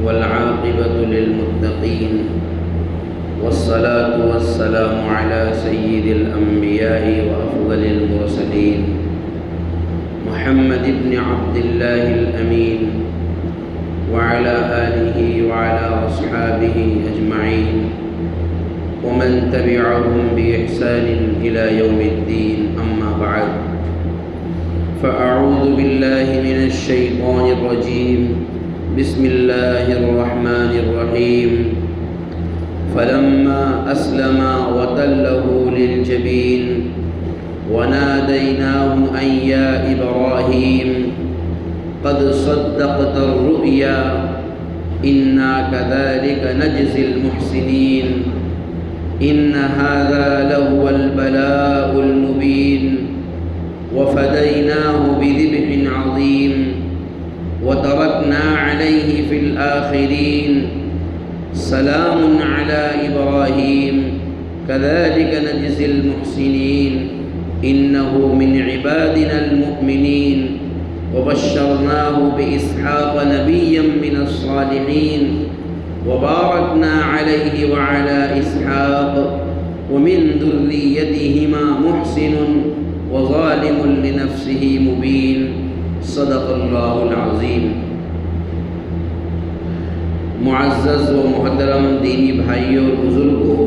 والعاقبة للمتقين والصلاة والسلام على سيد الأنبياء وأفضل المرسلين محمد بن عبد الله الأمين وعلى آله وعلى أصحابه أجمعين ومن تبعهم بإحسان إلى يوم الدين. أما بعد، فأعوذ بالله من الشيطان الرجيم. بسم الله الرحمن الرحيم. فلما أسلما وتله للجبين وناديناه أن يا إبراهيم قد صدقت الرؤيا إنا كذلك نجزي المحسنين إن هذا لهو البلاء المبين وفديناه بذبح عظيم وتركنا عليه في الآخرين سلام على إبراهيم كذلك نجزي المحسنين إنه من عبادنا المؤمنين وبشرناه بإسحاق نبيا من الصالحين وباركنا عليه وعلى إسحاق ومن ذريتهما محسن وظالم لنفسه مبين. صدق اللہ العظیم. معزز و محترم دینی بھائیوں اور بزرگوں،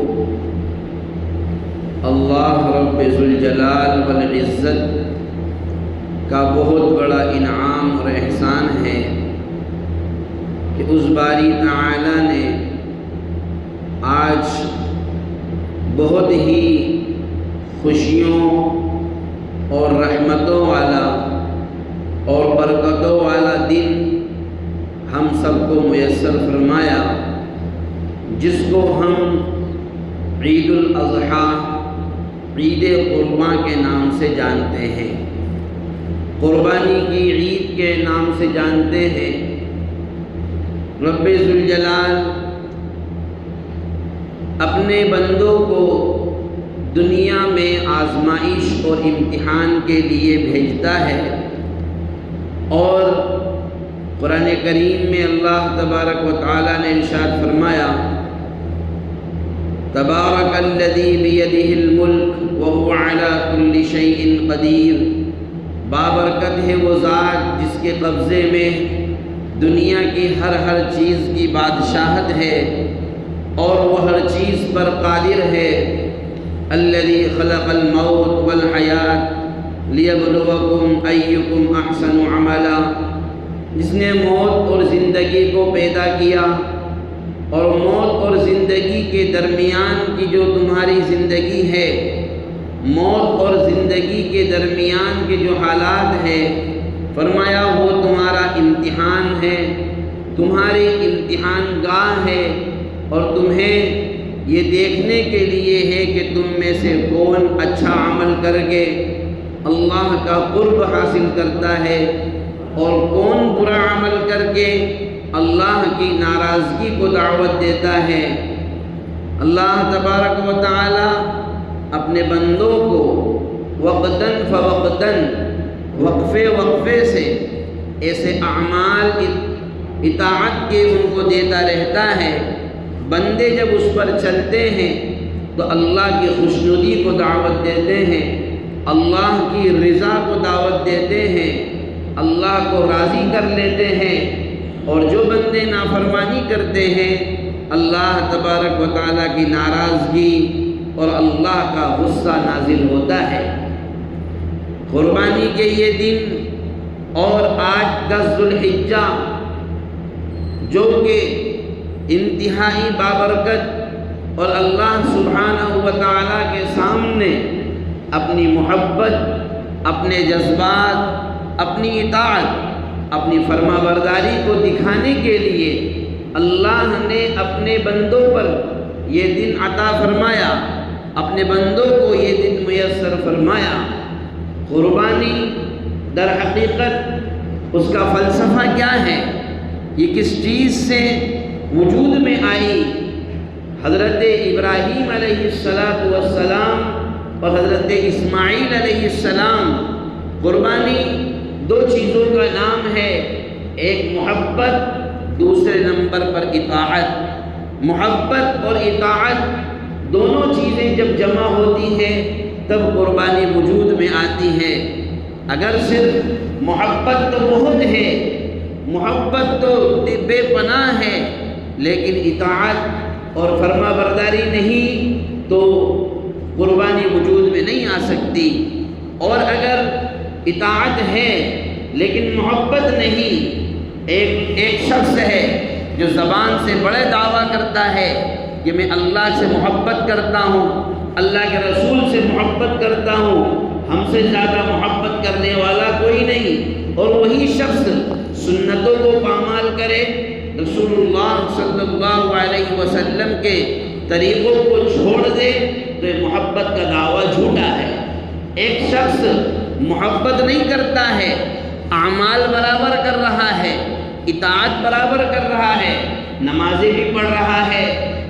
اللہ رب ذوالجلال والعزت کا بہت بڑا انعام اور احسان ہے کہ اس باری تعالی نے آج بہت ہی خوشیوں اور رحمتوں والا اور برکتوں والا دن ہم سب کو میسر فرمایا، جس کو ہم عید الاضحیٰ، عید قرباں کے نام سے جانتے ہیں، قربانی کی عید کے نام سے جانتے ہیں۔ رب ذوالجلال اپنے بندوں کو دنیا میں آزمائش اور امتحان کے لیے بھیجتا ہے، اور قرآن کریم میں اللہ تبارک و تعالی نے ارشاد فرمایا، تبارک الذی بیدہ الملک وہو علی کل شیء قدیر۔ بابرکت ہے وہ ذات جس کے قبضے میں دنیا کی ہر چیز کی بادشاہت ہے اور وہ ہر چیز پر قادر ہے۔ الذی خلق الموت والحیات لیبلوکم ایکم احسن عملا۔ جس نے موت اور زندگی کو پیدا کیا، اور موت اور زندگی کے درمیان کی جو تمہاری زندگی ہے، موت اور زندگی کے درمیان کے جو حالات ہیں، فرمایا وہ تمہارا امتحان ہے، تمہاری امتحان گاہ ہے، اور تمہیں یہ دیکھنے کے لیے ہے کہ تم میں سے کون اچھا عمل کر کے اللہ کا قرب حاصل کرتا ہے، اور کون برا عمل کر کے اللہ کی ناراضگی کو دعوت دیتا ہے۔ اللہ تبارک و تعالی اپنے بندوں کو وقتاً فوقتاً، وقفے وقفے سے ایسے اعمال اطاعت کے ان کو دیتا رہتا ہے۔ بندے جب اس پر چلتے ہیں تو اللہ کی خوشنودی کو دعوت دیتے ہیں، اللہ کی رضا کو دعوت دیتے ہیں، اللہ کو راضی کر لیتے ہیں، اور جو بندے نافرمانی کرتے ہیں اللہ تبارک و تعالیٰ کی ناراضگی اور اللہ کا غصہ نازل ہوتا ہے۔ قربانی کے یہ دن اور آج 10 ذوالحجہ جو کہ انتہائی بابرکت اور اللہ سبحانہ و تعالیٰ کے سامنے اپنی محبت، اپنے جذبات، اپنی اطاعت، اپنی فرما برداری کو دکھانے کے لیے اللہ نے اپنے بندوں پر یہ دن عطا فرمایا، اپنے بندوں کو یہ دن میسر فرمایا۔ قربانی در حقیقت اس کا فلسفہ کیا ہے، یہ کس چیز سے وجود میں آئی؟ حضرت ابراہیم علیہ السلام اور حضرت اسماعیل علیہ السلام قربانی دو چیزوں کا نام ہے، ایک محبت دوسرے نمبر پر اطاعت۔ محبت اور اطاعت دونوں چیزیں جب جمع ہوتی ہیں تب قربانی وجود میں آتی ہے۔ اگر صرف محبت تو بہت ہے، محبت تو بے پناہ ہے، لیکن اطاعت اور فرما برداری نہیں تو قربانی وجود میں نہیں آ سکتی۔ اور اگر اطاعت ہے لیکن محبت نہیں، ایک شخص ہے جو زبان سے بڑے دعویٰ کرتا ہے کہ میں اللہ سے محبت کرتا ہوں، اللہ کے رسول سے محبت کرتا ہوں، ہم سے زیادہ محبت کرنے والا کوئی نہیں، اور وہی شخص سنتوں کو پامال کرے، رسول اللہ صلی اللہ علیہ وسلم کے طریقوں کو چھوڑ دے، تو یہ محبت کا دعویٰ جھوٹا ہے۔ ایک شخص محبت نہیں کرتا ہے، اعمال برابر کر رہا ہے، اطاعت برابر کر رہا ہے، نمازیں بھی پڑھ رہا ہے،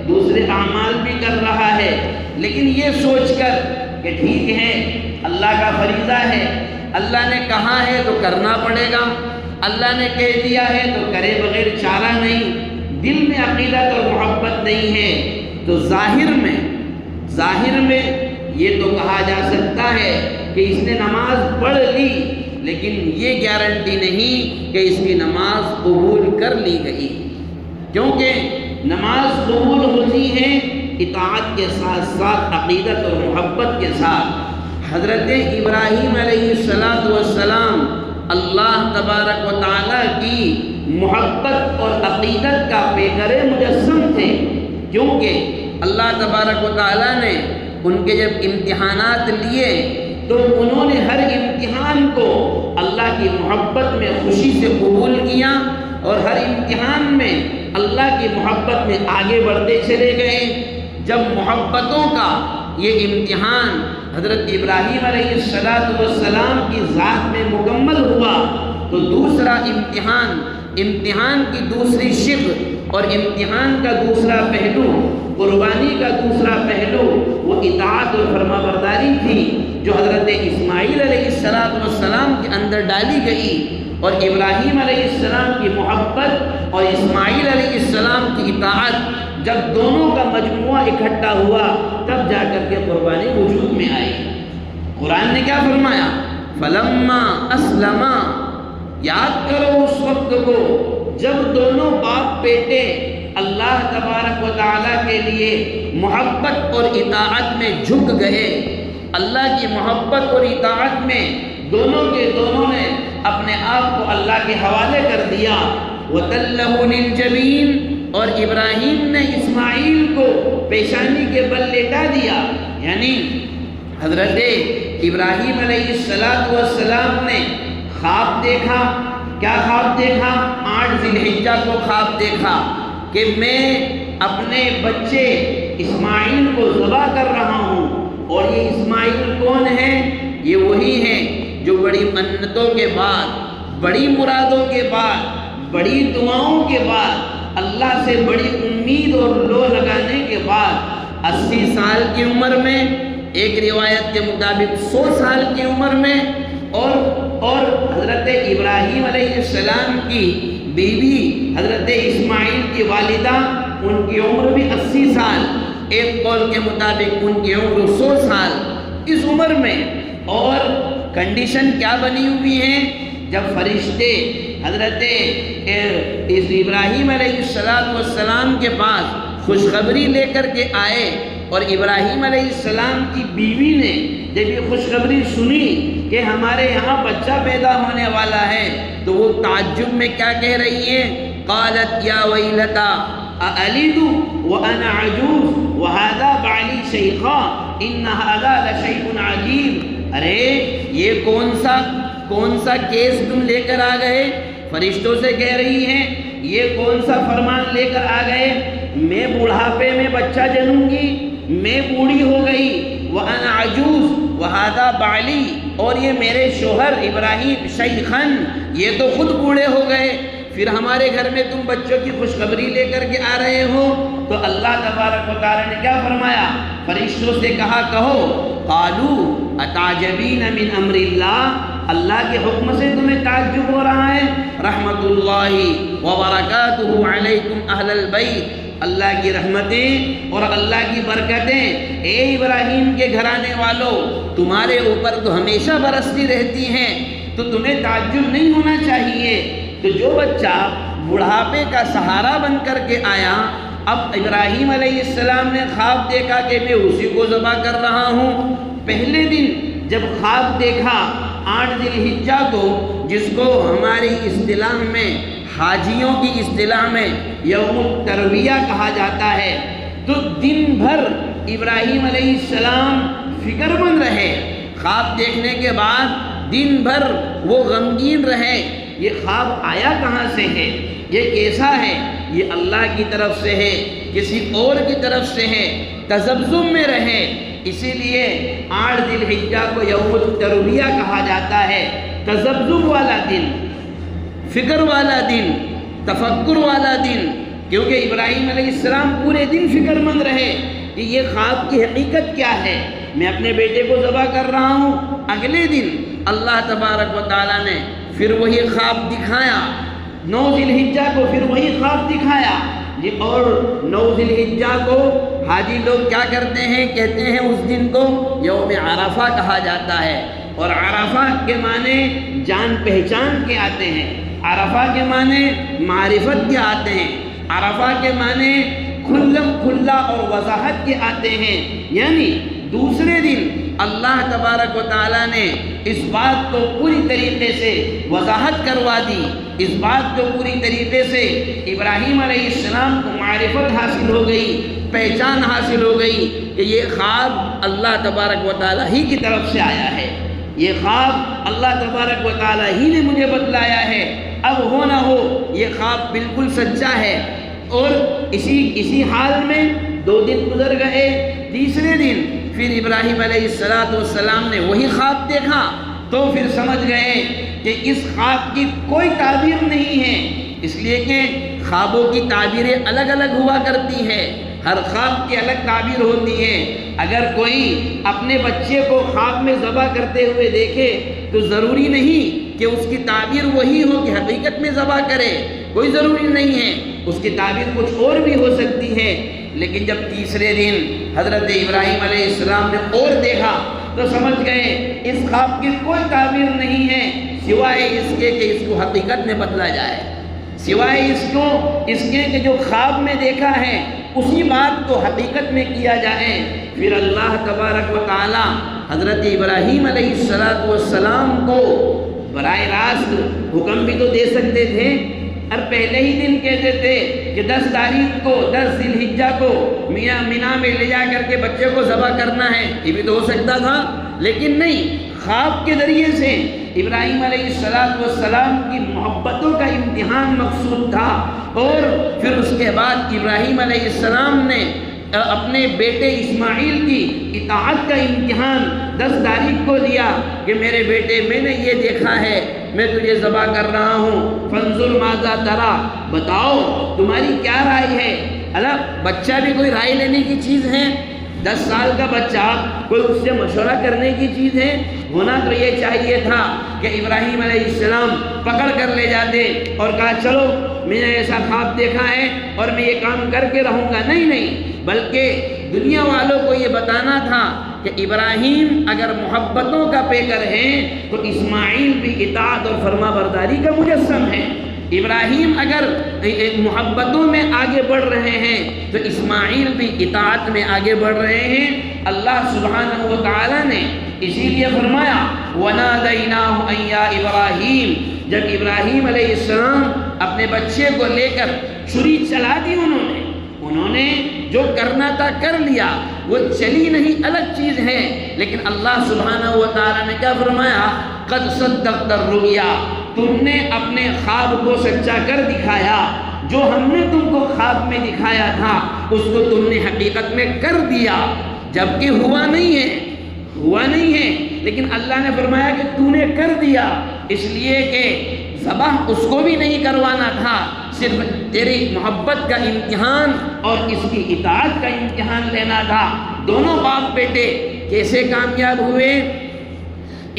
دوسرے اعمال بھی کر رہا ہے، لیکن یہ سوچ کر کہ ٹھیک ہے اللہ کا فریضہ ہے، اللہ نے کہا ہے تو کرنا پڑے گا، اللہ نے کہہ دیا ہے تو کرے بغیر چارہ نہیں، دل میں عقیدت اور محبت نہیں ہے، تو ظاہر میں یہ تو کہا جا سکتا ہے کہ اس نے نماز پڑھ لی، لیکن یہ گارنٹی نہیں کہ اس کی نماز قبول کر لی گئی، کیونکہ نماز قبول ہوتی ہے اطاعت کے ساتھ ساتھ عقیدت اور محبت کے ساتھ۔ حضرت ابراہیم علیہ السلام اللہ تبارک و تعالیٰ کی محبت اور عقیدت کا پیکر مجسم تھے، کیونکہ اللہ تبارک و تعالیٰ نے ان کے جب امتحانات لیے تو انہوں نے ہر امتحان کو اللہ کی محبت میں خوشی سے قبول کیا، اور ہر امتحان میں اللہ کی محبت میں آگے بڑھتے چلے گئے۔ جب محبتوں کا یہ امتحان حضرت ابراہیم علیہ السلام کی ذات میں مکمل ہوا تو دوسرا امتحان کی دوسری شق اور امتحان کا دوسرا پہلو، قربانی کا دوسرا پہلو وہ اطاعت اور فرما برداری تھی، جو حضرت اسماعیل علیہ السلام کے اندر ڈالی گئی، اور ابراہیم علیہ السلام کی محبت اور اسماعیل علیہ السلام کی اطاعت جب دونوں کا مجموعہ اکٹھا ہوا تب جا کر کے قربانی وجود میں آئی۔ قرآن نے کیا فرمایا؟ فلما اسلما، یاد کرو اس وقت کو جب دونوں باپ بیٹے اللہ تبارک و تعالیٰ کے لیے محبت اور اطاعت میں جھک گئے، اللہ کی محبت اور اطاعت میں دونوں کے دونوں نے اپنے آپ کو اللہ کے حوالے کر دیا۔ وَتَلَّهُ لِلْجَبِينِ، اور ابراہیم نے اسماعیل کو پیشانی کے بل لیٹا دیا، یعنی حضرت ابراہیم علیہ السلام نے خواب دیکھا۔ کیا خواب دیکھا؟ 8 ذی الحجہ کو خواب دیکھا کہ میں اپنے بچے اسماعیل کو ذبح کر رہا ہوں، اور یہ اسماعیل کون ہے؟ یہ وہی ہے جو بڑی منتوں کے بعد، بڑی مرادوں کے بعد، بڑی دعاؤں کے بعد، اللہ سے بڑی امید اور لو لگانے کے بعد 80 سال کی عمر میں، ایک روایت کے مطابق 100 سال کی عمر میں، اور حضرت ابراہیم علیہ السلام کی بیوی حضرت اسماعیل کی والدہ، ان کی عمر بھی 80 سال، ایک قول کے مطابق ان کی عمر 100 سال، اس عمر میں۔ اور کنڈیشن کیا بنی ہوئی ہے؟ جب فرشتے حضرت ابراہیم علیہ السلام کے پاس خوشخبری لے کر کے آئے، اور ابراہیم علیہ السلام کی بیوی نے جب یہ خوشخبری سنی کہ ہمارے یہاں بچہ پیدا ہونے والا ہے، تو وہ تعجب میں کیا کہہ رہی ہے؟ قالت یا ویلتا اَأَلِدُ وَأَنَا عَجُوزٌ وَهَذَا بَعْلِي شَيْخًا إِنَّ هَذَا لَشَيْءٌ عَجِيبٌ۔ ارے یہ کون سا کیس تم لے کر آ گئے؟ فرشتوں سے کہہ رہی ہیں یہ کون سا فرمان لے کر آ گئے؟ میں بڑھاپے میں بچہ جنوں گی، میں بوڑھی ہو گئی، وَأَنَا عَجُوزٌ وَهَذَا بَعْلِي، اور یہ میرے شوہر ابراہیم شیخن، یہ تو خود بوڑھے ہو گئے، پھر ہمارے گھر میں تم بچوں کی خوشخبری لے کر کے آ رہے ہو۔ تو اللہ تبارک و تعالی نے کیا فرمایا؟ فرشتوں سے کہا، کہو قالوا اتعجبین من امر اللہ، اللہ کے حکم سے تمہیں تعجب ہو رہا ہے؟ رحمت اللہ وبرکاتہ علیکم اہل البیت، اللہ کی رحمتیں اور اللہ کی برکتیں اے ابراہیم کے گھرانے والوں تمہارے اوپر تو ہمیشہ برستی رہتی ہیں، تو تمہیں تعجب نہیں ہونا چاہیے۔ تو جو بچہ بڑھاپے کا سہارا بن کر کے آیا، اب ابراہیم علیہ السلام نے خواب دیکھا کہ میں اسی کو ذبح کر رہا ہوں۔ پہلے دن جب خواب دیکھا 8 ذی الحجہ کو، جس کو ہماری اصطلاح میں، حاجیوں کی اصطلاح میں یوم الترویہ کہا جاتا ہے، تو دن بھر ابراہیم علیہ السلام فکر مند رہے۔ خواب دیکھنے کے بعد دن بھر وہ غمگین رہے، یہ خواب آیا کہاں سے ہے، یہ کیسا ہے، یہ اللہ کی طرف سے ہے کسی اور کی طرف سے ہے، تذبذب میں رہے۔ اسی لیے 8 ذی الحجہ کو یوم الترویہ کہا جاتا ہے، تذبذب والا دن، فکر والا دن، تفکر والا دن، کیونکہ ابراہیم علیہ السلام پورے دن فکر مند رہے کہ یہ خواب کی حقیقت کیا ہے، میں اپنے بیٹے کو ذبح کر رہا ہوں۔ اگلے دن اللہ تبارک و تعالیٰ نے پھر وہی خواب دکھایا، 9 ذی الحجہ کو پھر وہی خواب دکھایا۔ اور 9 ذی الحجہ کو حاجی لوگ کیا کرتے ہیں، کہتے ہیں اس دن کو یوم عرفہ کہا جاتا ہے، اور عرفہ کے معنی جان پہچان کے آتے ہیں، عرفہ کے معنی معرفت کے آتے ہیں، عرفہ کے معنی کھلا اور وضاحت کے آتے ہیں۔ یعنی دوسرے دن اللہ تبارک و تعالیٰ نے اس بات کو پوری طریقے سے وضاحت کروا دی، اس بات کو پوری طریقے سے ابراہیم علیہ السلام کو معرفت حاصل ہو گئی، پہچان حاصل ہو گئی کہ یہ خواب اللہ تبارک و تعالیٰ ہی کی طرف سے آیا ہے، یہ خواب اللہ تبارک و تعالیٰ ہی نے مجھے بتلایا ہے، اب ہو نہ ہو یہ خواب بالکل سچا ہے۔ اور اسی حال میں 2 دن گزر گئے، تیسرے دن پھر ابراہیم علیہ السلام نے وہی خواب دیکھا، تو پھر سمجھ گئے کہ اس خواب کی کوئی تعبیر نہیں ہے، اس لیے کہ خوابوں کی تعبیریں الگ الگ ہوا کرتی ہیں، ہر خواب کی الگ تعبیر ہوتی ہے۔ اگر کوئی اپنے بچے کو خواب میں ذبح کرتے ہوئے دیکھے تو ضروری نہیں کہ اس کی تعبیر وہی ہو کہ حقیقت میں ذبح کرے، کوئی ضروری نہیں ہے، اس کی تعبیر کچھ اور بھی ہو سکتی ہے۔ لیکن جب تیسرے دن حضرت ابراہیم علیہ السلام نے اور دیکھا تو سمجھ گئے اس خواب کی کوئی تعبیر نہیں ہے سوائے اس کے کہ اس کو حقیقت میں بدلا جائے، سوائے اس کے کہ جو خواب میں دیکھا ہے اسی بات کو حقیقت میں کیا جائے۔ پھر اللہ تبارک و تعالی حضرت ابراہیم علیہ السلام کو براہ راست حکم بھی تو دے سکتے تھے، اور پہلے ہی دن کہتے تھے کہ 10 تاریخ کو 10 ذی الحجہ کو مینا میں لے جا کر کے بچے کو ذبح کرنا ہے، یہ بھی تو ہو سکتا تھا، لیکن نہیں، خواب کے ذریعے سے ابراہیم علیہ السلام کی محبتوں کا امتحان مقصود تھا۔ اور پھر اس کے بعد ابراہیم علیہ السلام نے اپنے بیٹے اسماعیل کی اطاعت کا امتحان 10 تاریخ کو لیا کہ میرے بیٹے میں نے یہ دیکھا ہے، میں تجھے ذبح کر رہا ہوں، فانظر ماذا ترى، بتاؤ تمہاری کیا رائے ہے۔ اللہ، بچہ بھی کوئی رائے لینے کی چیز ہے؟ 10 سال کا بچہ کوئی اس سے مشورہ کرنے کی چیز ہے؟ ہونا تو یہ چاہیے تھا کہ ابراہیم علیہ السلام پکڑ کر لے جاتے اور کہا چلو میں نے ایسا خواب دیکھا ہے اور میں یہ کام کر کے رہوں گا، نہیں، بلکہ دنیا والوں کو یہ بتانا تھا کہ ابراہیم اگر محبتوں کا پیکر ہے تو اسماعیل بھی اطاعت اور فرما برداری کا مجسم ہے۔ ابراہیم اگر محبتوں میں آگے بڑھ رہے ہیں تو اسماعیل بھی اطاعت میں آگے بڑھ رہے ہیں۔ اللہ سبحانہ و تعالی نے اسی لیے فرمایا وَنَادَيْنَاهُ أَن يَا إِبْرَاهِيمُ، جب ابراہیم علیہ السلام اپنے بچے کو لے کر چھری چلا دی، انہوں نے جو کرنا تھا کر لیا، وہ چلی نہیں الگ چیز ہے، لیکن اللہ سبحانہ و تعالی نے کیا فرمایا قَدْ صَدَّقْتَ الرُّؤْيَا، تم نے اپنے خواب کو سچا کر دکھایا، جو ہم نے تم کو خواب میں دکھایا تھا اس کو تم نے حقیقت میں کر دیا، جبکہ ہوا نہیں ہے، لیکن اللہ نے فرمایا کہ تو نے کر دیا، اس لیے کہ ذبح اس کو بھی نہیں کروانا تھا، صرف تیری محبت کا امتحان اور اس کی اطاعت کا امتحان لینا تھا۔ دونوں باپ بیٹے کیسے کامیاب ہوئے؟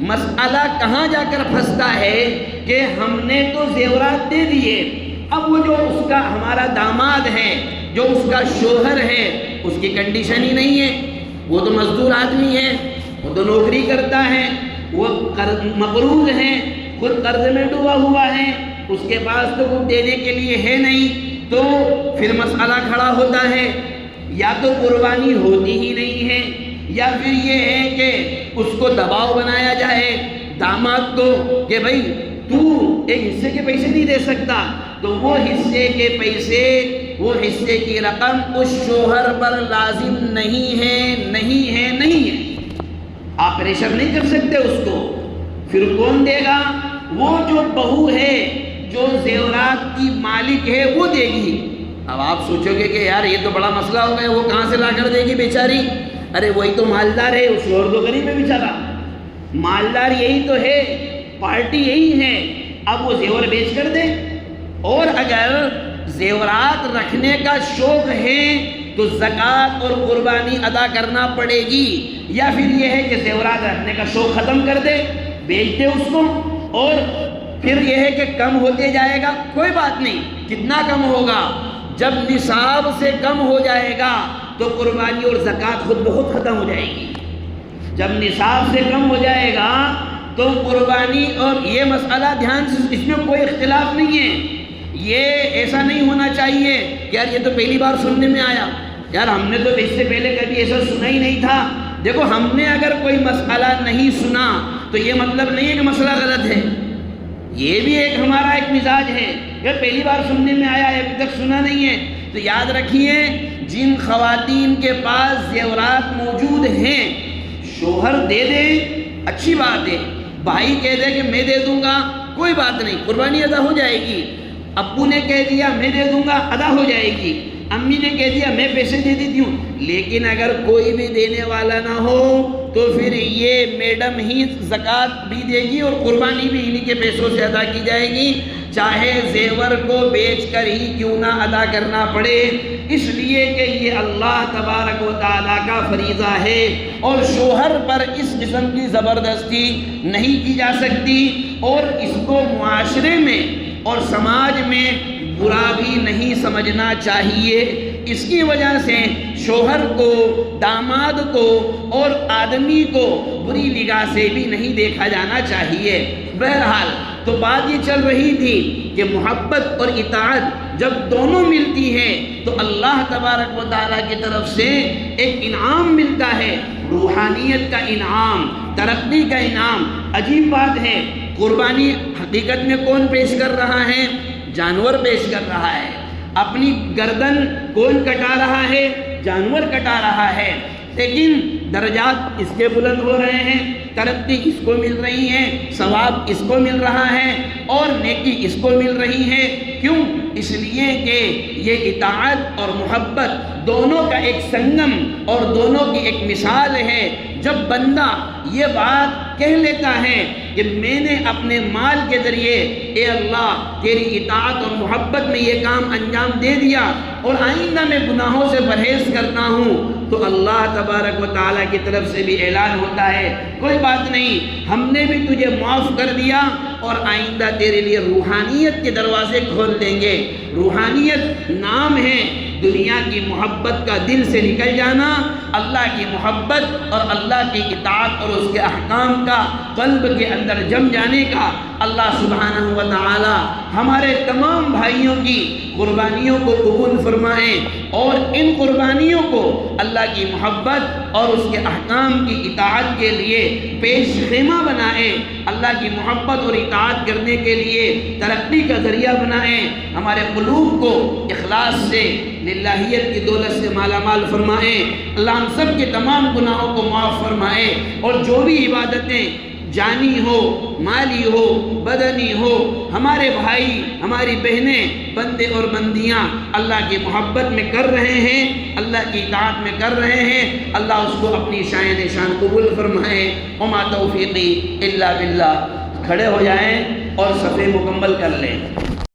مسئلہ کہاں جا کر پھنستا ہے کہ ہم نے تو زیورات دے دیے، اب وہ جو اس کا ہمارا داماد ہے، جو اس کا شوہر ہے، اس کی کنڈیشن ہی نہیں ہے، وہ تو مزدور آدمی ہے، وہ تو نوکری کرتا ہے، وہ مقروض ہے، خود قرض میں ڈوبا ہوا ہے، اس کے پاس تو کچھ دینے کے لیے ہے نہیں، تو پھر مسئلہ کھڑا ہوتا ہے یا تو قربانی ہوتی ہی نہیں ہے، یا پھر یہ ہے کہ اس کو دباؤ بنایا جائے داماد کو کہ بھائی تو ایک حصے کے پیسے نہیں دے سکتا، تو وہ حصے کے پیسے، وہ حصے کی رقم اس شوہر پر لازم نہیں ہے، نہیں ہے، نہیں ہے، آپ پریشر نہیں کر سکتے اس کو، پھر کون دے گا؟ وہ جو بہو ہے، جو زیورات کی مالک ہے، وہ دے گی۔ اب آپ سوچو گے کہ یار یہ تو بڑا مسئلہ ہو گیا، وہ کہاں سے لا کر دے گی بیچاری؟ ارے وہی تو مالدار ہے، اس شوہر تو غریب ہے بیچارہ، مالدار یہی تو ہے، پارٹی یہی ہے، اب وہ زیور بیچ کر دے۔ اور اگر زیورات رکھنے کا شوق ہے تو زکوٰۃ اور قربانی ادا کرنا پڑے گی، یا پھر یہ ہے کہ زیورات رکھنے کا شوق ختم کر دے، بیچ دے اس کو، اور پھر یہ ہے کہ کم ہوتے جائے گا، کوئی بات نہیں، کتنا کم ہوگا؟ جب نصاب سے کم ہو جائے گا تو قربانی اور زکوٰۃ خود بخود ختم ہو جائے گی۔ جب نصاب سے کم ہو جائے گا تو قربانی، اور یہ مسئلہ دھیان سے، اس میں کوئی اختلاف نہیں ہے، یہ ایسا نہیں ہونا چاہیے کہ یار یہ تو پہلی بار سننے میں آیا، یار ہم نے تو اس سے پہلے کبھی ایسا سنا ہی نہیں تھا۔ دیکھو، ہم نے اگر کوئی مسئلہ نہیں سنا تو یہ مطلب نہیں ہے کہ مسئلہ غلط ہے، یہ بھی ایک ہمارا ایک مزاج ہے کہ پہلی بار سننے میں آیا ہے، ابھی تک سنا نہیں ہے۔ تو یاد رکھیے، جن خواتین کے پاس زیورات موجود ہیں، شوہر دے دے اچھی بات ہے، بھائی کہہ دے کہ میں دے دوں گا، کوئی بات نہیں، قربانی ادا ہو جائے گی۔ ابو نے کہہ دیا میں دے دوں گا، ادا ہو جائے گی۔ امی نے کہہ دیا میں پیسے دے دیتی ہوں۔ لیکن اگر کوئی بھی دینے والا نہ ہو تو پھر یہ میڈم ہی زکوٰۃ بھی دے گی اور قربانی بھی انہی کے پیسوں سے ادا کی جائے گی، چاہے زیور کو بیچ کر ہی کیوں نہ ادا کرنا پڑے، اس لیے کہ یہ اللہ تبارک و تعالیٰ کا فریضہ ہے، اور شوہر پر اس قسم کی زبردستی نہیں کی جا سکتی، اور اس کو معاشرے میں اور سماج میں برا بھی نہیں سمجھنا چاہیے۔ اس کی وجہ سے شوہر کو، داماد کو اور آدمی کو بری نگاہ سے بھی نہیں دیکھا جانا چاہیے۔ بہرحال تو بات یہ چل رہی تھی کہ محبت اور اطاعت جب دونوں ملتی ہیں تو اللہ تبارک و تعالیٰ کی طرف سے ایک انعام ملتا ہے، روحانیت کا انعام، ترقی کا انعام۔ عجیب بات ہے، قربانی حقیقت میں کون پیش کر رہا ہے؟ جانور پیش کر رہا ہے۔ اپنی گردن کون کٹا رہا ہے؟ جانور کٹا رہا ہے، لیکن درجات اس کے بلند ہو رہے ہیں، ترقی اس کو مل رہی ہے، ثواب اس کو مل رہا ہے، اور نیکی اس کو مل رہی ہے۔ کیوں؟ اس لیے کہ یہ اطاعت اور محبت دونوں کا ایک سنگم اور دونوں کی ایک مثال ہے۔ جب بندہ یہ بات کہہ لیتا ہے کہ میں نے اپنے مال کے ذریعے اے اللہ تیری اطاعت اور محبت میں یہ کام انجام دے دیا اور آئندہ میں گناہوں سے پرہیز کرتا ہوں، تو اللہ تبارک و تعالیٰ کی طرف سے بھی اعلان ہوتا ہے کوئی بات نہیں، ہم نے بھی تجھے معاف کر دیا اور آئندہ تیرے لیے روحانیت کے دروازے کھول دیں گے۔ روحانیت نام ہے دنیا کی محبت کا دل سے نکل جانا، اللہ کی محبت اور اللہ کی اطاعت اور اس کے احکام کا قلب کے اندر جم جانے کا۔ اللہ سبحانہ و تعالی ہمارے تمام بھائیوں کی قربانیوں کو قبول فرمائیں اور ان قربانیوں کو اللہ کی محبت اور اس کے احکام کی اطاعت کے لیے پیش خیمہ بنائیں، اللہ کی محبت اور اطاعت کرنے کے لیے ترقی کا ذریعہ بنائیں، ہمارے قلوب کو اخلاص سے للہیت کی دولت سے مالا مال فرمائیں، اللہ ہم سب کے تمام گناہوں کو معاف فرمائیں، اور جو بھی عبادتیں جانی ہو، مالی ہو، بدنی ہو، ہمارے بھائی ہماری بہنیں بندے اور بندیاں اللہ کی محبت میں کر رہے ہیں، اللہ کی اطاعت میں کر رہے ہیں، اللہ اس کو اپنی شان شان قبول فرمائے۔ وما توفیقی الا باللہ۔ کھڑے ہو جائیں اور صفحے مکمل کر لیں۔